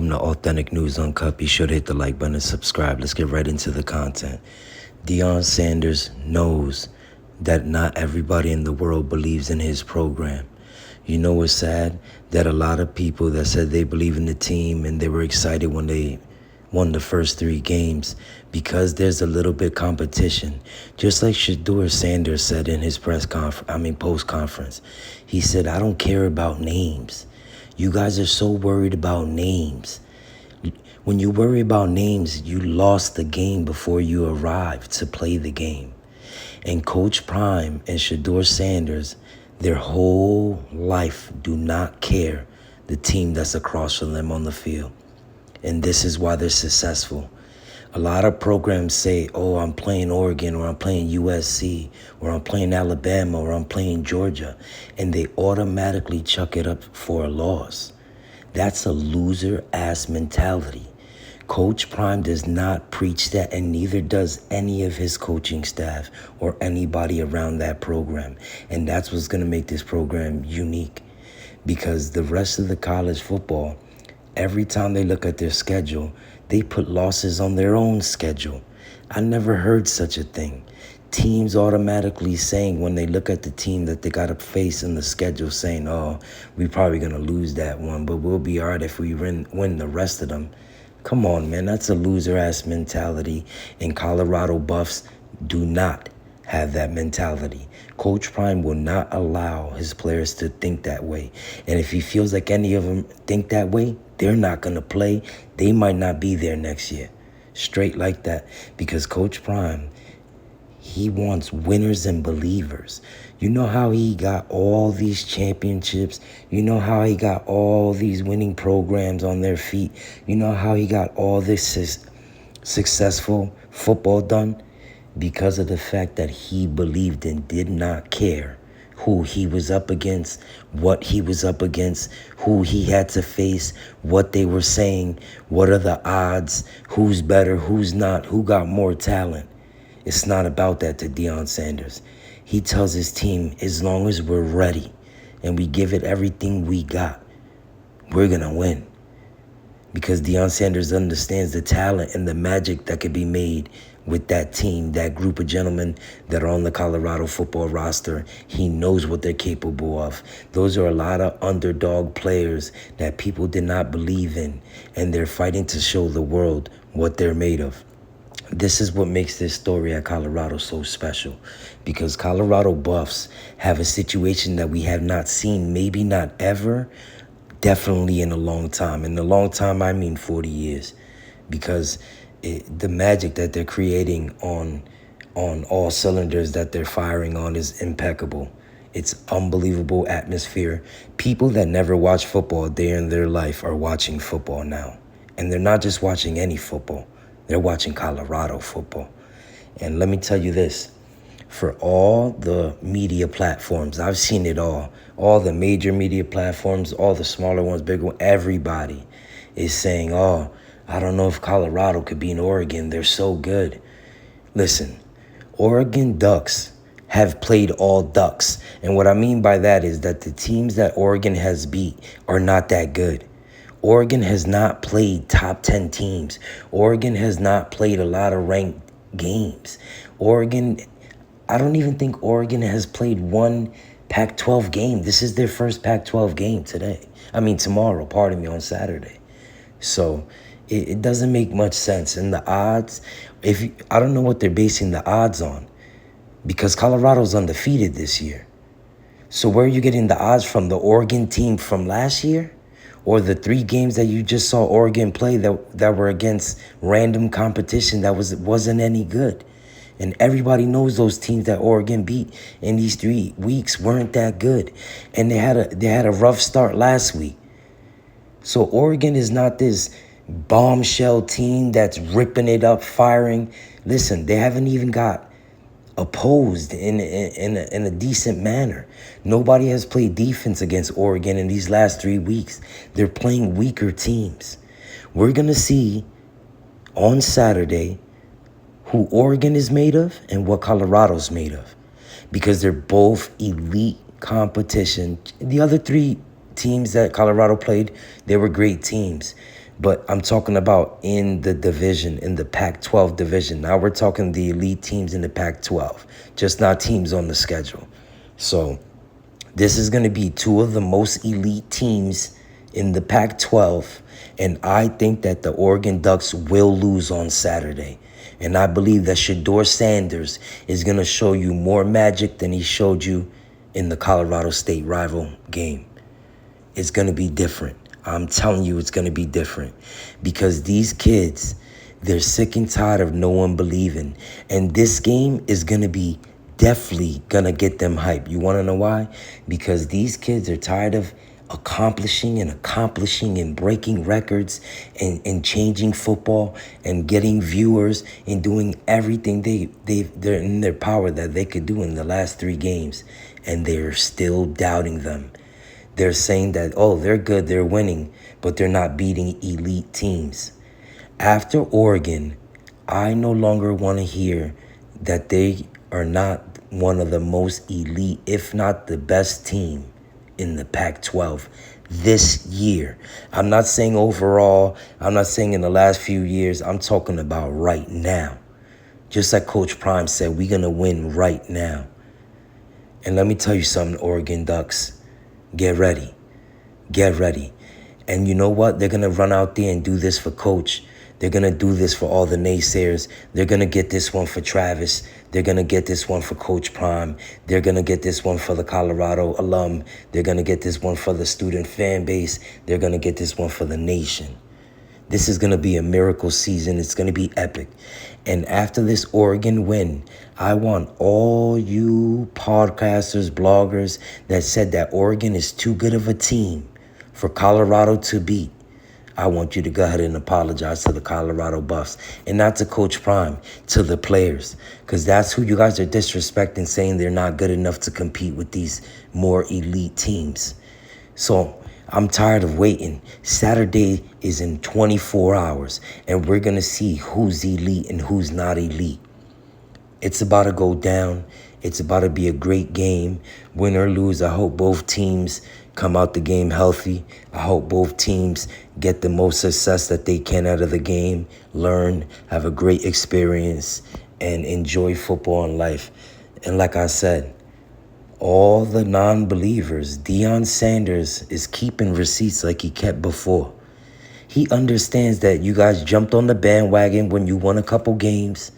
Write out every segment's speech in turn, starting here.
Welcome to Authentic News Uncut. Be sure to hit the like button and subscribe. Let's get right into the content. Deion Sanders knows that not everybody in the world believes in his program. You know what's sad? That a lot of people that said they believe in the team and they were excited when they won the first 3 games, because there's a little bit competition. Just like Shedeur Sanders said in his post conference. He said, I don't care about names. You guys are so worried about names. When you worry about names, you lost the game before you arrived to play the game. And Coach Prime and Shedeur Sanders, their whole life do not care the team that's across from them on the field. And this is why they're successful. A lot of programs say, oh, I'm playing Oregon, or I'm playing USC, or I'm playing Alabama, or I'm playing Georgia, and they automatically chuck it up for a loss. That's a loser-ass mentality. Coach Prime does not preach that, and neither does any of his coaching staff or anybody around that program. And that's what's going to make this program unique, because the rest of the college football, every time they look at their schedule, they put losses on their own schedule. I never heard such a thing. Teams automatically saying, when they look at the team that they got to face in the schedule, saying, oh, we're probably going to lose that one, but we'll be all right if we win the rest of them. Come on, man. That's a loser-ass mentality. And Colorado Buffs do not have that mentality. Coach Prime will not allow his players to think that way. And if he feels like any of them think that way, they're not going to play. They might not be there next year. Straight like that. Because Coach Prime, he wants winners and believers. You know how he got all these championships? You know how he got all these winning programs on their feet? You know how he got all this successful football done? Because of the fact that he believed and did not care who he was up against, what he was up against, who he had to face, what they were saying, what are the odds, who's better, who's not, who got more talent. It's not about that to Deion Sanders. He tells his team, as long as we're ready and we give it everything we got, we're going to win. Because Deion Sanders understands the talent and the magic that could be made with that team, that group of gentlemen that are on the Colorado football roster. He knows what they're capable of. Those are a lot of underdog players that people did not believe in, and they're fighting to show the world what they're made of. This is what makes this story at Colorado so special, because Colorado Buffs have a situation that we have not seen, maybe not ever, definitely in a long time. In a long time, I mean 40 years, because the magic that they're creating on all cylinders that they're firing on is impeccable. It's unbelievable atmosphere. People that never watch football a day in their life are watching football now. And they're not just watching any football. They're watching Colorado football. And let me tell you this. For all the media platforms, I've seen it all the major media platforms, all the smaller ones, bigger ones, everybody is saying, oh, I don't know if Colorado could beat Oregon. They're so good. Listen, Oregon Ducks have played all Ducks. And what I mean by that is that the teams that Oregon has beat are not that good. Oregon has not played top 10 teams. Oregon has not played a lot of ranked games. I don't even think Oregon has played one Pac-12 game. This is their first Pac-12 game tomorrow, on Saturday. So it doesn't make much sense. And the odds, I don't know what they're basing the odds on, because Colorado's undefeated this year. So where are you getting the odds from? The Oregon team from last year? Or the 3 games that you just saw Oregon play that were against random competition that wasn't any good? And everybody knows those teams that Oregon beat in these 3 weeks weren't that good. And they had a rough start last week. So Oregon is not this bombshell team that's ripping it up, firing. Listen, they haven't even got opposed in a decent manner. Nobody has played defense against Oregon in these last 3 weeks. They're playing weaker teams. We're going to see on Saturday who Oregon is made of and what Colorado's made of, because they're both elite competition. The other 3 teams that Colorado played, they were great teams. But I'm talking about in the division, in the Pac-12 division. Now we're talking the elite teams in the Pac-12, just not teams on the schedule. So this is going to be two of the most elite teams in the Pac-12, and I think that the Oregon Ducks will lose on Saturday. And I believe that Shedeur Sanders is going to show you more magic than he showed you in the Colorado State rival game. It's going to be different. I'm telling you, it's going to be different because these kids, they're sick and tired of no one believing. And this game is going to be definitely going to get them hype. You want to know why? Because these kids are tired of accomplishing and breaking records and changing football and getting viewers and doing everything they're in their power that they could do in the last 3 games. And they're still doubting them. They're saying that, oh, they're good, they're winning, but they're not beating elite teams. After Oregon, I no longer want to hear that they are not one of the most elite, if not the best team in the Pac-12 this year. I'm not saying overall. I'm not saying in the last few years. I'm talking about right now. Just like Coach Prime said, we're going to win right now. And let me tell you something, Oregon Ducks. Get ready. Get ready. And you know what? They're going to run out there and do this for Coach. They're going to do this for all the naysayers. They're going to get this one for Travis. They're going to get this one for Coach Prime. They're going to get this one for the Colorado alum. They're going to get this one for the student fan base. They're going to get this one for the nation. This is going to be a miracle season. It's going to be epic. And after this Oregon win, I want all you podcasters, bloggers that said that Oregon is too good of a team for Colorado to beat. I want you to go ahead and apologize to the Colorado Buffs and not to Coach Prime, to the players, because that's who you guys are disrespecting, saying they're not good enough to compete with these more elite teams. So I'm tired of waiting. Saturday is in 24 hours, and we're going to see who's elite and who's not elite. It's about to go down. It's about to be a great game. Win or lose, I hope both teams come out the game healthy. I hope both teams get the most success that they can out of the game, learn, have a great experience, and enjoy football and life. And like I said, all the non-believers, Deion Sanders is keeping receipts like he kept before. He understands that you guys jumped on the bandwagon when you won a couple games.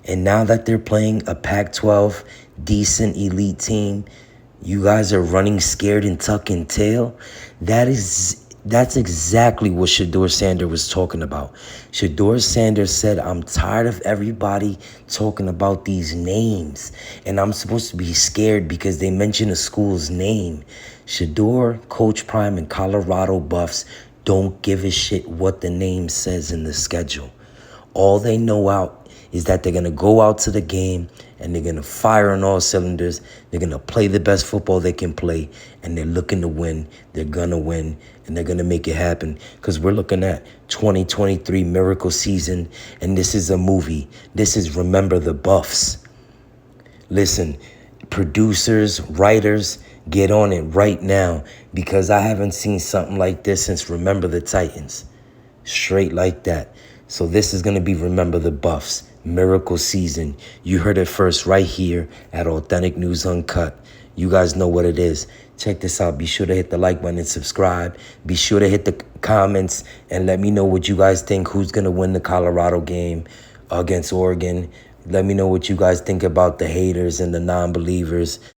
And now that they're playing a Pac-12 decent elite team, you guys are running scared and tucking tail. That's exactly what Shedeur Sanders was talking about. Shedeur Sanders said, I'm tired of everybody talking about these names. And I'm supposed to be scared because they mention a school's name. Shedeur, Coach Prime, and Colorado Buffs don't give a shit what the name says in the schedule. All they know out is that they're going to go out to the game and they're going to fire on all cylinders. They're going to play the best football they can play, and they're looking to win. They're going to win, and they're going to make it happen because we're looking at 2023 miracle season, and this is a movie. This is Remember the Buffs. Listen, producers, writers, get on it right now because I haven't seen something like this since Remember the Titans. Straight like that. So this is going to be Remember the Buffs. Miracle season. You heard it first right here at Authentic News Uncut. You guys know what it is. Check this out. Be sure to hit the like button and subscribe. Be sure to hit the comments and let me know what you guys think. Who's going to win the Colorado game against Oregon? Let me know what you guys think about the haters and the non-believers.